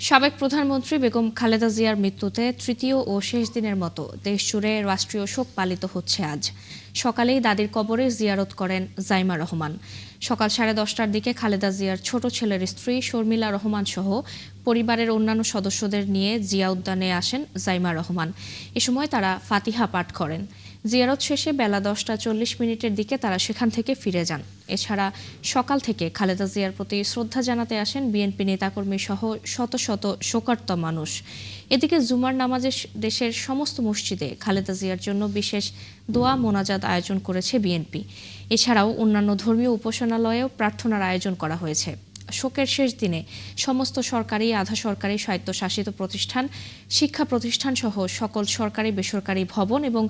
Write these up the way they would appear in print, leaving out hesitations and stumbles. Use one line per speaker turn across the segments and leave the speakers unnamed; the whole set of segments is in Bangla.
সাবেক প্রধানমন্ত্রী বেগম খালেদা জিয়ার মৃত্যুতে তৃতীয় ও শেষ দিনের মতো দেশজুড়ে রাষ্ট্রীয় শোক পালিত হচ্ছে আজ। সকালেই দাদির কবরে জিয়ারত করেন জাইমা রহমান। সকাল 10:30টার দিকে খালেদা জিয়ার ছোট ছেলের স্ত্রী শর্মিলা রহমান সহ পরিবারের অন্যান্য সদস্যদের নিয়ে জিয়া উদ্যানে আসেন জাইমা রহমান। এ সময় তারা ফাতিহা পাঠ করেন। জিয়ারত শেষে বেলা 10:40 দিকে তারা সেখান থেকে ফিরে যান। এছাড়া সকাল থেকে খালেদা জিয়ার প্রতি শ্রদ্ধা জানাতে আসেন বিএনপি নেতাকর্মী সহ শত শত শোকার্ত মানুষ। এদিকে জুমার নামাজে দেশের সমস্ত মসজিদে খালেদা জিয়ার জন্য বিশেষ দোয়া মোনাজাত আয়োজন করেছে বিএনপি। এছাড়াও অন্যান্য ধর্মীয় উপাসনালয়েও প্রার্থনার আয়োজন করা হয়েছে। শোকের শেষ দিনে সমস্ত সরকারি, আধা সরকারি, স্বায়ত্তশাসিত প্রতিষ্ঠান, শিক্ষা প্রতিষ্ঠান সহ সকল সরকারি, বেসরকারি ভবন এবং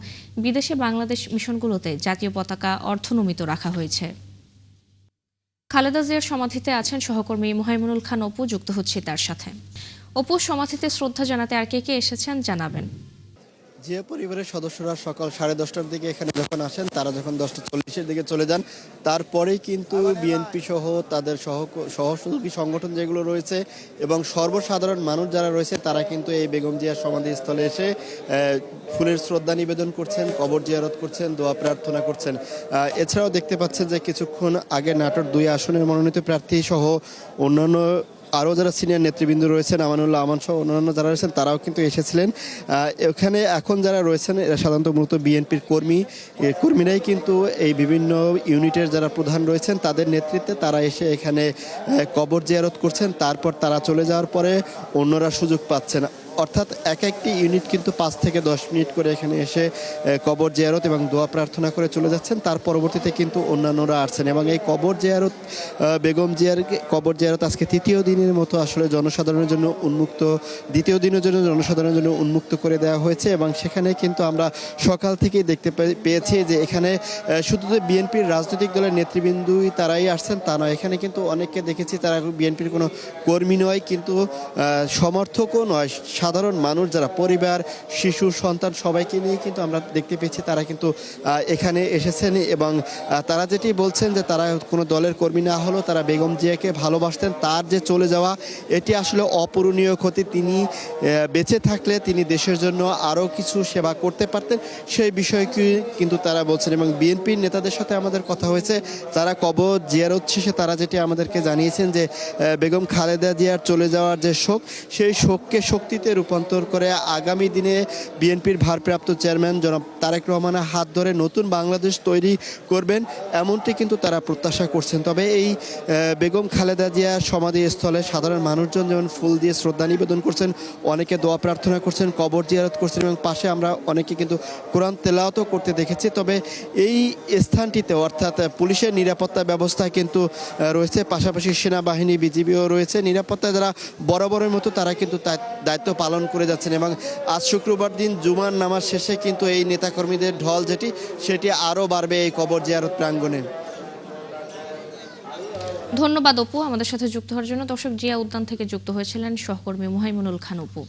বিদেশে বাংলাদেশ মিশনগুলোতে জাতীয় পতাকা অর্ধনমিত রাখা হয়েছে। খালেদা জিয়ার সমাধিতে আছেন সহকর্মী মুহাইমুনুল খান অপু। যুক্ত হচ্ছে তার সাথে। অপু, সমাধিতে শ্রদ্ধা জানাতে আর কে কে এসেছেন জানাবেন।
যে পরিবারের সদস্যরা সকাল 10:30টার দিকে এখানে যখন আসেন, তারা যখন 10:40-এর দিকে চলে যান, তারপরেই কিন্তু বিএনপি সহ তাদের সহযোগী সংগঠন যেগুলো রয়েছে এবং সর্বসাধারণ মানুষ যারা রয়েছে, তারা কিন্তু এই বেগম জিয়ার সমাধিস্থলে এসে ফুলের শ্রদ্ধা নিবেদন করছেন, কবর জিয়ারত করছেন, দোয়া প্রার্থনা করছেন। এছাড়াও দেখতে পাচ্ছেন যে কিছুক্ষণ আগে নাটোর 2 আসনের মনোনীত প্রার্থী সহ অন্যান্য আরও যারা সিনিয়র নেতৃবৃন্দ রয়েছেন, আমানুল্লাহ আমান সহ অন্যান্য যারা রয়েছেন, তারাও কিন্তু এসেছিলেন। এখানে এখন যারা রয়েছেন এরা সাধারণত মূলত বিএনপির কর্মীরাই কিন্তু এই বিভিন্ন ইউনিটের যারা প্রধান রয়েছেন তাদের নেতৃত্বে তারা এসে এখানে কবর জিয়ারত করছেন। তারপর তারা চলে যাওয়ার পরে অন্যরা সুযোগ পাচ্ছেন। অর্থাৎ একটি ইউনিট কিন্তু 5 থেকে 10 মিনিট করে এখানে এসে কবর জিয়ারত এবং দোয়া প্রার্থনা করে চলে যাচ্ছেন। তার পরবর্তীতে কিন্তু অন্যান্যরা আসছেন এবং এই কবর জিয়ারত, বেগম জিয়ার কবর জিয়ারত আজকে তৃতীয় দিনের মতো আসলে জনসাধারণের জন্য উন্মুক্ত, দ্বিতীয় দিনের জন্য জনসাধারণের জন্য উন্মুক্ত করে দেওয়া হয়েছে। এবং সেখানে কিন্তু আমরা সকাল থেকেই দেখতে পেয়েছি যে এখানে শুধু যে বিএনপির রাজনৈতিক দলের নেতৃবৃন্দই তারাই আসছেন তা নয়, এখানে কিন্তু অনেককে দেখেছি তারা বিএনপির কোনো কর্মী নয়, কিন্তু সমর্থকও নয়, সাধারণ মানুষ যারা পরিবার, শিশু, সন্তান সবাইকে নিয়ে কিন্তু আমরা দেখতে পেয়েছি তারা কিন্তু এখানে এসেছেন। এবং তারা যেটি বলছেন যে তারা কোনো দলের কর্মী না হলেও তারা বেগম জিয়াকে ভালোবাসতেন। তার যে চলে যাওয়া, এটি আসলে অপূরণীয় ক্ষতি। তিনি বেঁচে থাকলে তিনি দেশের জন্য আরও কিছু সেবা করতে পারতেন, সেই বিষয়টি কিন্তু তারা বলছেন। এবং বিএনপির নেতাদের সাথে আমাদের কথা হয়েছে, তারা কবর জিয়ারত শেষে তারা যেটি আমাদেরকে জানিয়েছেন যে বেগম খালেদা জিয়ার চলে যাওয়ার যে শোক, সেই শোককে শক্তিতে রূপান্তর করে আগামী দিনে বিএনপির ভারপ্রাপ্ত চেয়ারম্যান জনাব তারেক রহমানের হাত ধরে নতুন বাংলাদেশ তৈরি করবেন, এমনটি কিন্তু তারা প্রত্যাশা করছেন। তবে এই বেগম খালেদা জিয়ার সমাধিস্থলে সাধারণ মানুষজন যেমন ফুল দিয়ে শ্রদ্ধা নিবেদন করছেন, অনেকে দোয়া প্রার্থনা করছেন, কবর জিয়ারত করছেন এবং পাশে আমরা অনেকে কিন্তু কোরআন তেলাওয়াতও করতে দেখেছি। তবে এই স্থানটিতে অর্থাৎ পুলিশের নিরাপত্তা ব্যবস্থা কিন্তু রয়েছে, পাশাপাশি সেনাবাহিনী, বিজিবিও রয়েছে। নিরাপত্তা যারা বরাবরের মতো তারা কিন্তু দায়িত্ব পালন করে যাচ্ছেন। এবং আজ শুক্রবার দিন জুমার নামাজ শেষে কিন্তু এই নেতাকর্মীদের ঢল সেটি আরও বাড়বে এই কবর জিয়ারত প্রাঙ্গণে।
ধন্যবাদ অপু আমাদের সাথে যুক্ত হওয়ার জন্য। দর্শক, জিয়া উদ্যান থেকে যুক্ত হয়েছিলেন সহকর্মী মুহাইমুনুল খান অপু।